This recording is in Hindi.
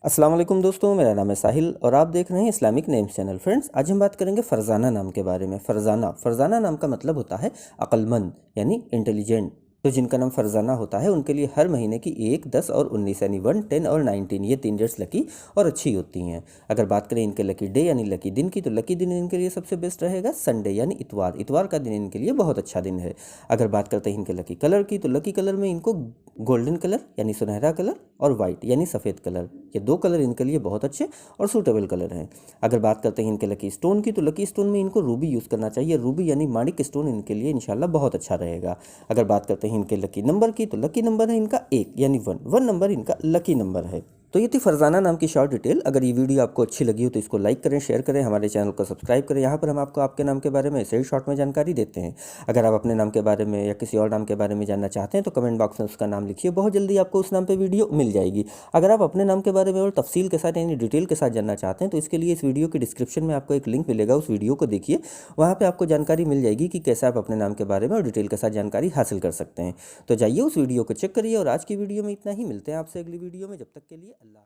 अस्सलाम वालेकुम दोस्तों, मेरा नाम है साहिल और आप देख रहे हैं इस्लामिक नेम्स चैनल। फ्रेंड्स, आज हम बात करेंगे फ़रज़ाना नाम के बारे में। फ़रज़ाना नाम का मतलब होता है अक्लमंद यानी इंटेलिजेंट। तो जिनका नाम फ़रज़ाना होता है उनके लिए हर महीने की 1, 10 और 19 यानी 1, 10 और 19 ये 3 डेट्स लकी और अच्छी होती हैं। अगर बात करें इनके लकी डे यानी लकी दिन की, तो लकी दिन इनके लिए सबसे बेस्ट रहेगा संडे यानी इतवार। इतवार का दिन इनके लिए बहुत अच्छा दिन है। अगर बात करते हैं इनके लकी कलर की, तो लकी कलर में इनको गोल्डन कलर यानी सुनहरा कलर और वाइट यानी सफ़ेद कलर, ये दो कलर इनके लिए बहुत अच्छे और सूटेबल कलर हैं। अगर बात करते हैं इनके लकी स्टोन की, तो लकी स्टोन में इनको रूबी यूज़ करना चाहिए। रूबी यानी माणिक स्टोन इनके लिए इंशाल्लाह बहुत अच्छा रहेगा। अगर बात करते हैं इनके लकी नंबर की, तो लकी नंबर है इनका 1 यानी 1 नंबर इनका लकी नंबर है। तो ये थी फ़रज़ाना नाम की शॉर्ट डिटेल। अगर ये वीडियो आपको अच्छी लगी हो तो इसको लाइक करें, शेयर करें, हमारे चैनल को सब्सक्राइब करें। यहाँ पर हम आपको आपके नाम के बारे में ऐसे ही शॉर्ट में जानकारी देते हैं। अगर आप अपने नाम के बारे में या किसी और नाम के बारे में जानना चाहते हैं तो कमेंट बॉक्स में उसका नाम लिखिए, बहुत जल्दी आपको उस नाम पे वीडियो मिल जाएगी। अगर आप अपने नाम के बारे में और तफसील के साथ यानी डिटेल के साथ जानना चाहते हैं तो इसके लिए इस वीडियो की डिस्क्रिप्शन में आपको एक लिंक मिलेगा, उस वीडियो को देखिए। वहाँ पर आपको जानकारी मिल जाएगी कि कैसे आप अपने नाम के बारे में और डिटेल के साथ जानकारी हासिल कर सकते हैं। तो जाइए उस वीडियो को चेक करिए और आज की वीडियो में इतना ही। मिलते हैं आपसे अगली वीडियो में, जब तक के लिए अल्लाह।